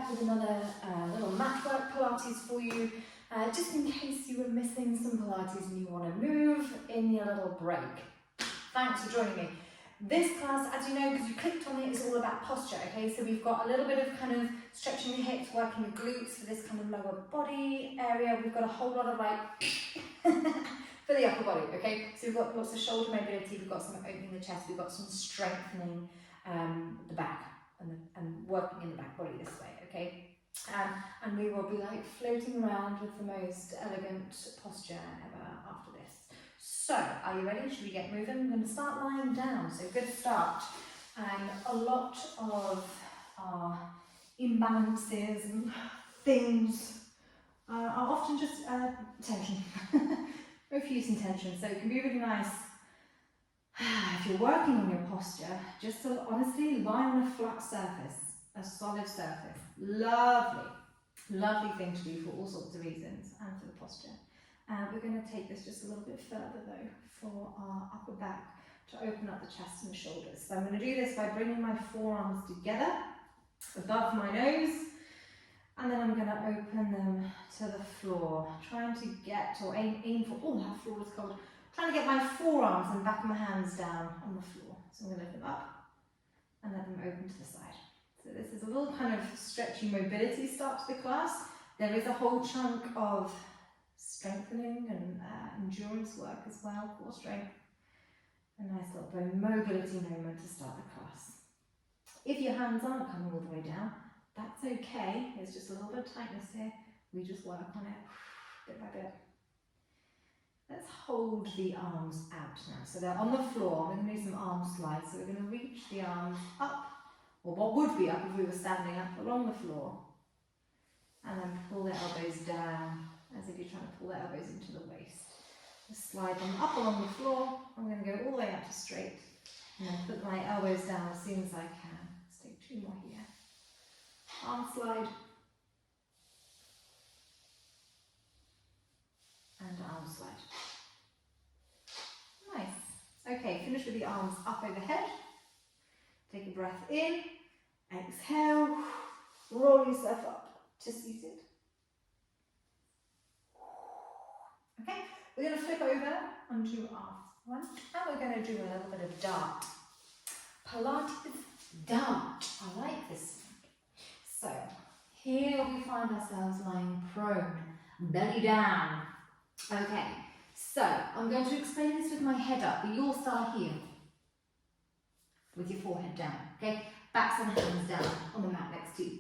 back with another little mat work Pilates for you, just in case you were missing some Pilates and you want to move in your little break. Thanks for joining me. This class, as you know, because you clicked on it, is all about posture, okay? So we've got a little bit of kind of stretching the hips, working the glutes for this kind of lower body area. We've got a whole lot of like, for the upper body, okay? So we've got lots of shoulder mobility, we've got some opening the chest, we've got some strengthening the back and working in the back body this way, okay? And we will be like floating around with the most elegant posture ever after this. So, are you ready? Should we get moving? I'm going to start lying down, so good start. A lot of our imbalances and things are often just tension, refusing tension, so it can be really nice if you're working on your posture, just to honestly lie on a flat surface, a solid surface. Lovely, lovely thing to do for all sorts of reasons and for the posture. We're going to take this just a little bit further though for our upper back to open up the chest and the shoulders. So I'm going to do this by bringing my forearms together above my nose, and then I'm going to open them to the floor, trying to get or aim for, oh, that floor is cold. Trying to get my forearms and back of my hands down on the floor. So I'm going to lift them up and let them open to the side. So this is a little kind of stretchy mobility start to the class. There is a whole chunk of strengthening and endurance work as well, core strength. A nice little bone mobility moment to start the class. If your hands aren't coming all the way down, that's okay. There's just a little bit of tightness here. We just work on it bit by bit. Let's hold the arms out now. So they're on the floor. We're going to do some arm slides. So we're going to reach the arms up, or what would be up if we were standing up, along the floor. And then pull the elbows down, as if you're trying to pull the elbows into the waist. Just slide them up along the floor. I'm going to go all the way up to straight. And then put my elbows down as soon as I can. Let's take two more here. Arm slide. And arm slide. Nice. Okay, finish with the arms up overhead. Take a breath in. Exhale. Roll yourself up to seated. Okay, we're going to flip over onto our one. And we're going to do a little bit of dart. Pilates dart. I like this one. So, here we find ourselves lying prone, belly down. Okay, so I'm going to explain this with my head up, but you'll start here with your forehead down, okay? Backs and hands down on the mat next to you.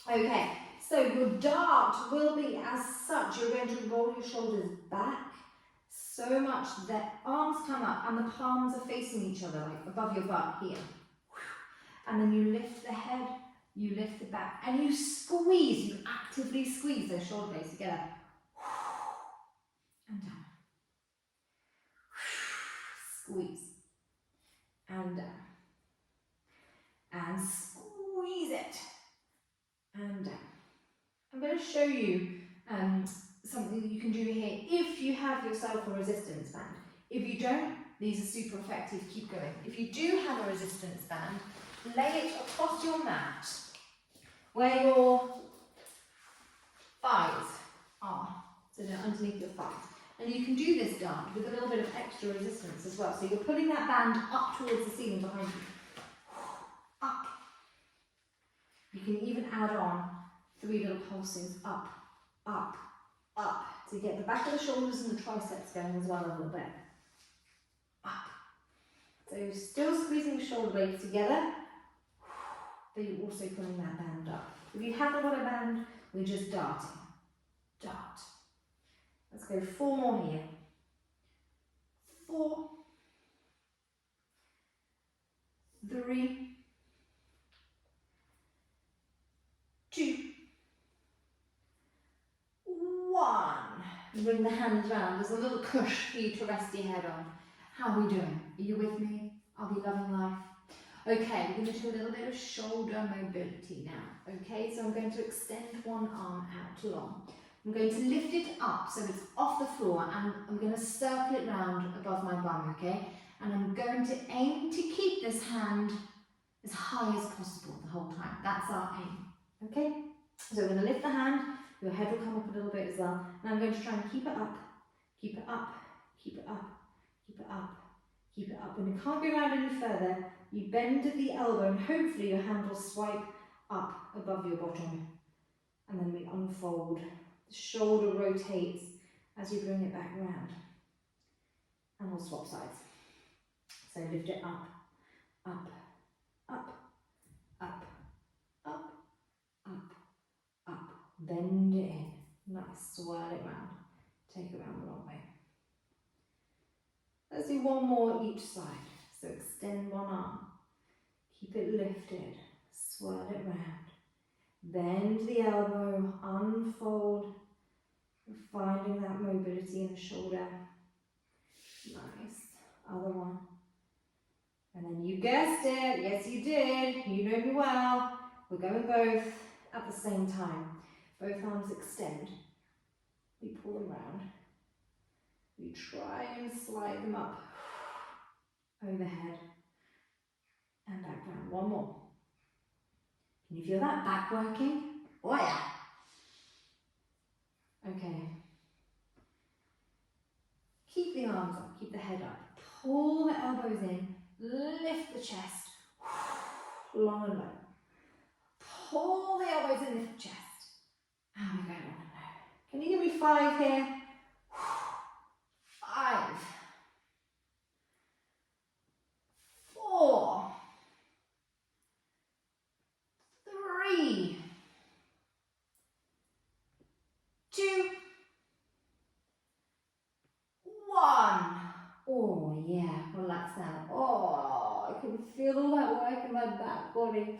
Okay, so your dart will be as such, you're going to roll your shoulders back so much that arms come up and the palms are facing each other, like above your butt here. And then you lift the head, you lift the back, and you squeeze, you actively squeeze those shoulder blades together. And down. Squeeze. And down. And squeeze it. And down. I'm going to show you something that you can do here if you have yourself a resistance band. If you don't, these are super effective, keep going. If you do have a resistance band, lay it across your mat where your thighs are. So they're underneath your thighs. And you can do this dart with a little bit of extra resistance as well. So you're pulling that band up towards the ceiling behind you. Up. You can even add on 3 little pulses up, up, up, to get the back of the shoulders and the triceps going as well a little bit. Up. So you're still squeezing the shoulder blades together, but you're also pulling that band up. If you haven't got a band, we're just darting. Dart. Let's go 4 more here. 4, 3, 2, 1. Bring the hands round. There's a little cush for you to rest your head on. How are we doing? Are you with me? Are we loving life? Okay, we're going to do a little bit of shoulder mobility now. Okay, so I'm going to extend one arm out long. I'm going to lift it up so it's off the floor, and I'm going to circle it round above my bum, okay? And I'm going to aim to keep this hand as high as possible the whole time. That's our aim, okay? So we're going to lift the hand, your head will come up a little bit as well, and I'm going to try and keep it up, keep it up, keep it up, keep it up, keep it up. When you can't go around any further, you bend at the elbow and hopefully your hand will swipe up above your bottom. And then we unfold. The shoulder rotates as you bring it back around. And we'll swap sides. So lift it up, up, up, up, up, up, up. Bend it in. Nice. Swirl it round. Take it around the long way. Let's do one more each side. So extend one arm. Keep it lifted. Swirl it round. Bend the elbow. Unfold. Finding that mobility in the shoulder. Nice. Other one. And then you guessed it. Yes, you did. You know me well. We're going both at the same time. Both arms extend. We pull them round. We try and slide them up overhead and back down. One more. Can you feel that back working? Oh yeah. Okay. Keep the arms up, keep the head up. Pull the elbows in, lift the chest, long and low. Pull the elbows in, lift the chest. And we go long and low. Can you give me 5 here? 5. 4. 3. 2. 1. Oh yeah, relax now. Oh, I can feel all that work in my back body.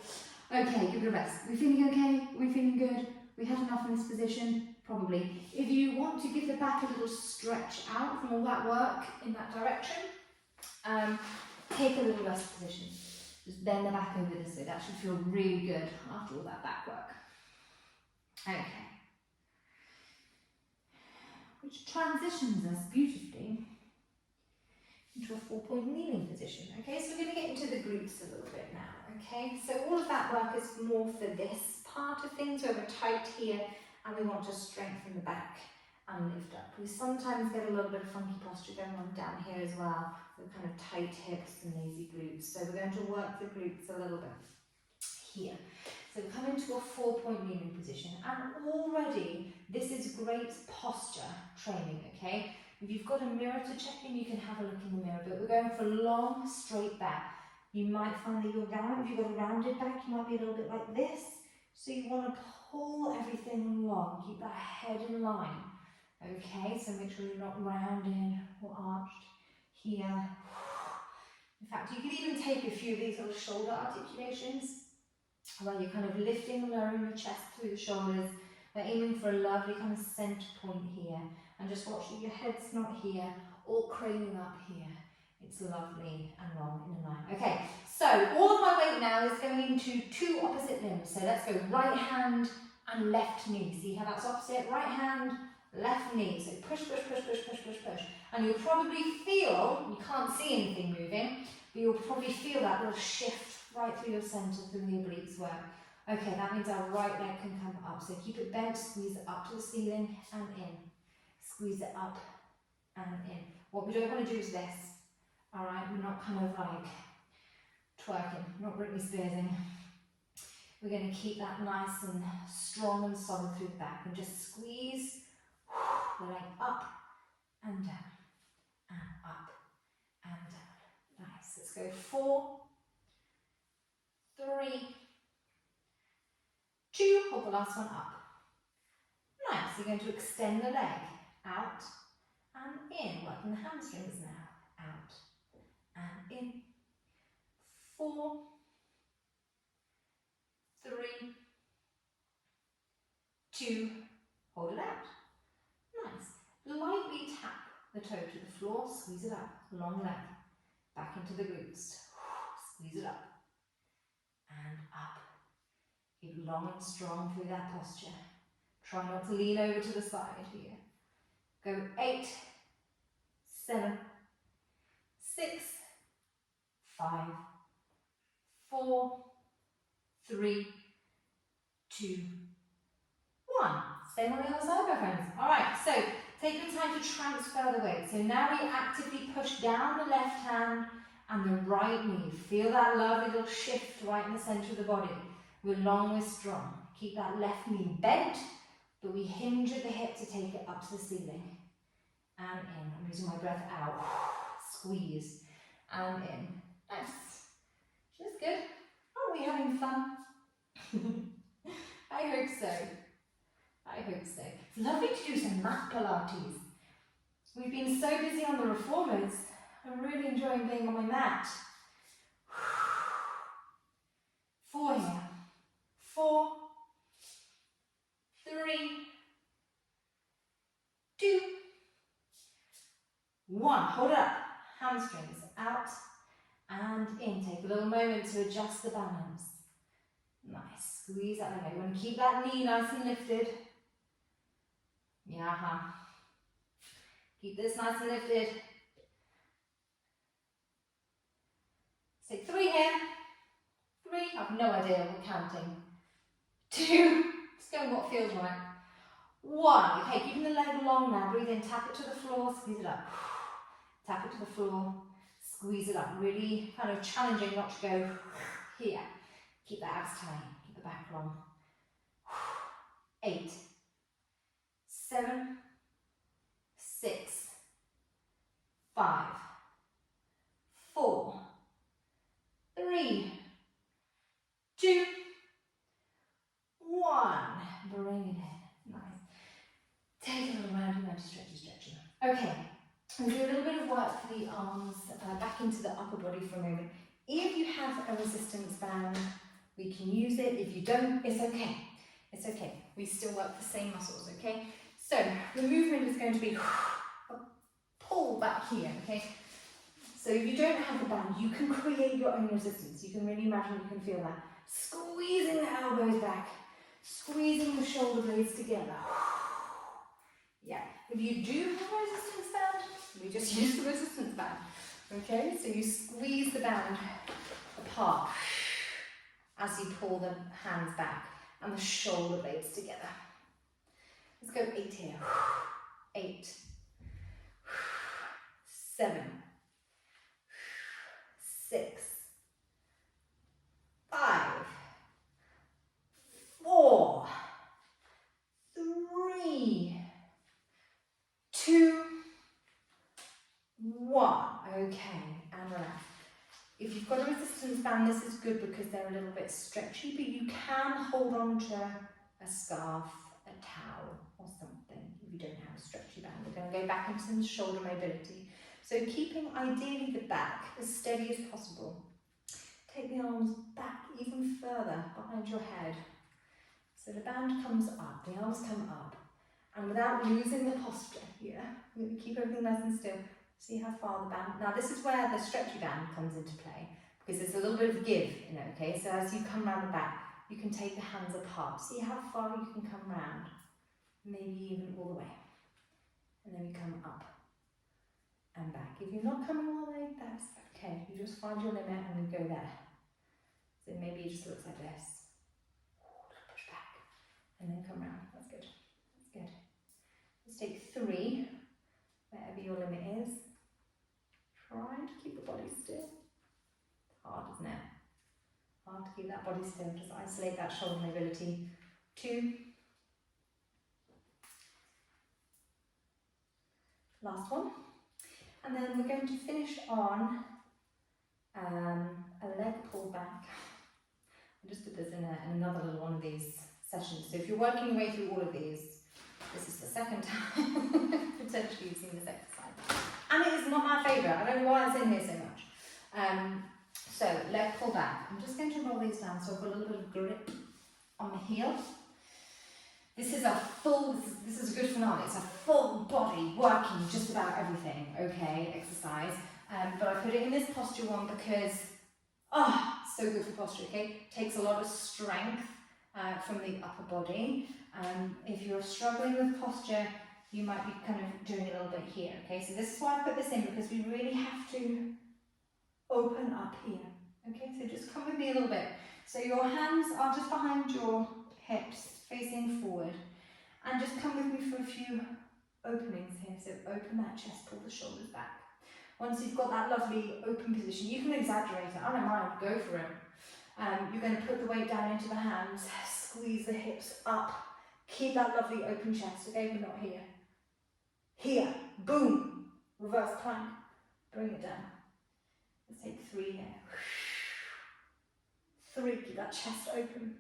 Okay, give it a rest. We feeling okay? We feeling good? We had enough in this position? Probably. If you want to give the back a little stretch out from all that work in that direction, take a little rest position. Just bend the back over this way. That should feel really good after all that back work. Okay. Which transitions us beautifully into a 4-point kneeling position. Okay, so we're going to get into the glutes a little bit now. Okay, so all of that work is more for this part of things where we're tight here and we want to strengthen the back and lift up. We sometimes get a little bit of funky posture going on down here as well, with kind of tight hips and lazy glutes. So we're going to work the glutes a little bit here. So come into a 4-point kneeling position, and already this is great posture training, okay? If you've got a mirror to check in, you can have a look in the mirror, but we're going for long, straight back. You might find that you're round. If you've got a rounded back, you might be a little bit like this. So you want to pull everything long, keep that head in line, okay? So make sure you're not rounded or arched here. In fact, you can even take a few of these little shoulder articulations, where you're kind of lifting and lowering your chest through the shoulders. We're aiming for a lovely kind of centre point here. And just watch that your head's not here or craning up here. It's lovely and long in a line. Okay, so all of my weight now is going into 2 opposite limbs. So let's go right hand and left knee. See how that's opposite? Right hand, left knee. So push, push, push, push, push, push, push. And you'll probably feel, you can't see anything moving, but you'll probably feel that little shift right through your centre, through the obliques work. Okay, that means our right leg can come up. So keep it bent, squeeze it up to the ceiling and in. Squeeze it up and in. What we don't want to do is this. All right, we're not kind of like twerking, not Britney Spearsing. We're going to keep that nice and strong and solid through the back and just squeeze the leg up and down and up and down. Nice. Let's go 4, 3, 2. Hold the last one up. Nice. You're going to extend the leg out and in, working the hamstrings now. Out and in. 4, 3, 2, hold it out. Nice. Lightly tap the toe to the floor, squeeze it up. Long leg. Back into the glutes. Squeeze it up. And up. Keep long and strong through that posture. Try not to lean over to the side here. Go 8, 7, 6, 5, 4, 3, 2, one. Same on the other side, my friends. All right, so take your time to transfer the weight. So now we actively push down the left hand and the right knee. Feel that lovely little shift right in the center of the body. We're long, we're strong. Keep that left knee bent, but we hinge at the hip to take it up to the ceiling. And in. I'm using my breath out. Squeeze. And in. Nice. Just good. Are we having fun? I hope so. I hope so. It's lovely to do some mat Pilates. We've been so busy on the reformers. I'm really enjoying being on my mat. 4 here. 4, 3, 2, 1. Hold it up. Hamstrings out and in. Take a little moment to adjust the balance. Nice. Squeeze that leg. You want to keep that knee nice and lifted. Yeah. Keep this nice and lifted. Say 3 here. 3. I've no idea. We're counting. 2. Just going what feels right. 1. Okay, keeping the leg long now. Breathe in. Tap it to the floor. Squeeze it up. Tap it to the floor. Squeeze it up. Really kind of challenging not to go here. Keep the abs tight. Keep the back long. 8, 7, 6, 5, 4, 3, 2, 1. Bring it in. Nice. Take a little round and stretchy. Okay. We'll do a little bit of work for the arms, back into the upper body for a moment. If you have a resistance band, we can use it. If you don't, it's okay. It's okay. We still work the same muscles, okay? So the movement is going to be a pull back here, okay? So if you don't have the band, you can create your own resistance. You can really imagine, you can feel that. Squeezing the elbows back, squeezing the shoulder blades together. Yeah, if you do have a resistance band, we just use the resistance band. Okay, so you squeeze the band apart as you pull the hands back and the shoulder blades together. Let's go 8 here. 8, 7, 6, 5, 4, 3, 2, 1. Okay, and relax. If you've got a resistance band, this is good because they're a little bit stretchy, but you can hold on to a scarf, a towel, or something if you don't have a stretchy band. We're going to go back into some shoulder mobility. So keeping ideally the back as steady as possible. Take the arms back even further behind your head. So the band comes up, the arms come up. And without losing the posture here, we're going to keep everything nice and still. See how far the band, now this is where the stretchy band comes into play, because there's a little bit of give in it, okay? So as you come round the back, you can take the hands apart. See how far you can come round, maybe even all the way. And then you come up and back. If you're not coming all the way, that's okay. You just find your limit and you go there. So maybe it just looks like this. Push back and then come round. That's good. That's good. Let's take 3, wherever your limit is. Try to keep the body still. Hard, isn't it? Hard to keep that body still. Just isolate that shoulder mobility. 2. Last one. And then we're going to finish on a leg pull back. I just did this in another little one of these sessions. So if you're working your way through all of these, this is the second time potentially using this exercise. And it is not my favourite. I don't know why it's in here so much. So leg pull back. I'm just going to roll these down so I've got a little bit of grip on the heel. This is a full, this is a good finale. It's a full body working just about everything, okay, exercise. But I put it in this posture one because, so good for posture, okay? Takes a lot of strength from the upper body. If you're struggling with posture, you might be kind of doing a little bit here, okay? So this is why I put this in, because we really have to open up here, okay? So just come with me a little bit. So your hands are just behind your hips, facing forward. And just come with me for a few openings here. So open that chest, pull the shoulders back. Once you've got that lovely open position, you can exaggerate it, I don't mind, go for it. You're going to put the weight down into the hands, squeeze the hips up, keep that lovely open chest, okay, but not here. Here, boom, reverse plank, bring it down. Let's take 3 here. 3, keep that chest open.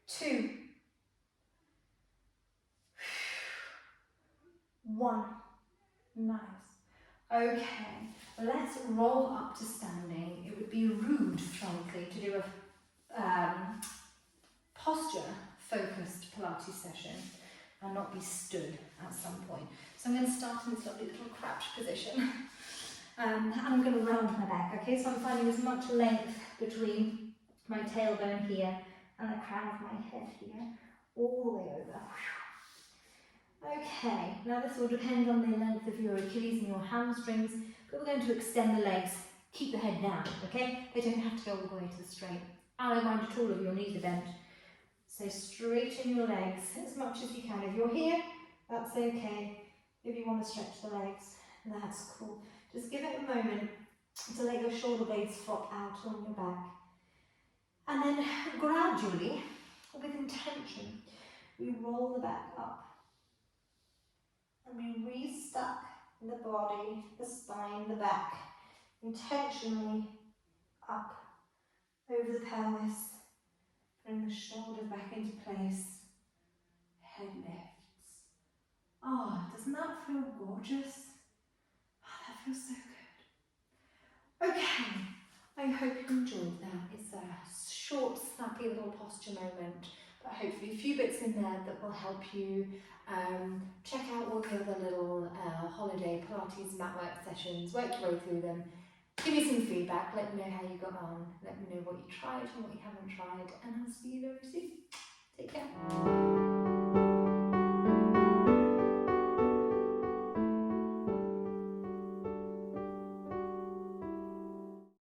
2, 1, nice. Okay, let's roll up to standing. It would be rude, frankly, to do a posture-focused Pilates session and not be stood at some point. So I'm going to start in this lovely little crouch position. And I'm going to round my back, okay? So I'm finding as much length between my tailbone here and the crown of my head here, all the way over. Okay, now this will depend on the length of your Achilles and your hamstrings, but we're going to extend the legs, keep the head down, okay? They don't have to go all the way to the straight. I don't mind at all if your knees are bent. So straighten your legs as much as you can. If you're here, that's okay. If you want to stretch the legs, that's cool. Just give it a moment to let your shoulder blades flop out on your back. And then gradually, with intention, we roll the back up. And we restuck the body, the spine, the back, intentionally up over the pelvis. Bring the shoulders back into place. Head lifts. Oh, doesn't that feel gorgeous? Oh, that feels so good. Okay, I hope you enjoyed that. It's a short, snappy little posture moment, but hopefully a few bits in there that will help you check out all the other little holiday Pilates mat work sessions, work your way through them. Give me some feedback, let me know how you got on, let me know what you tried and what you haven't tried, and I'll see you very soon. Take care.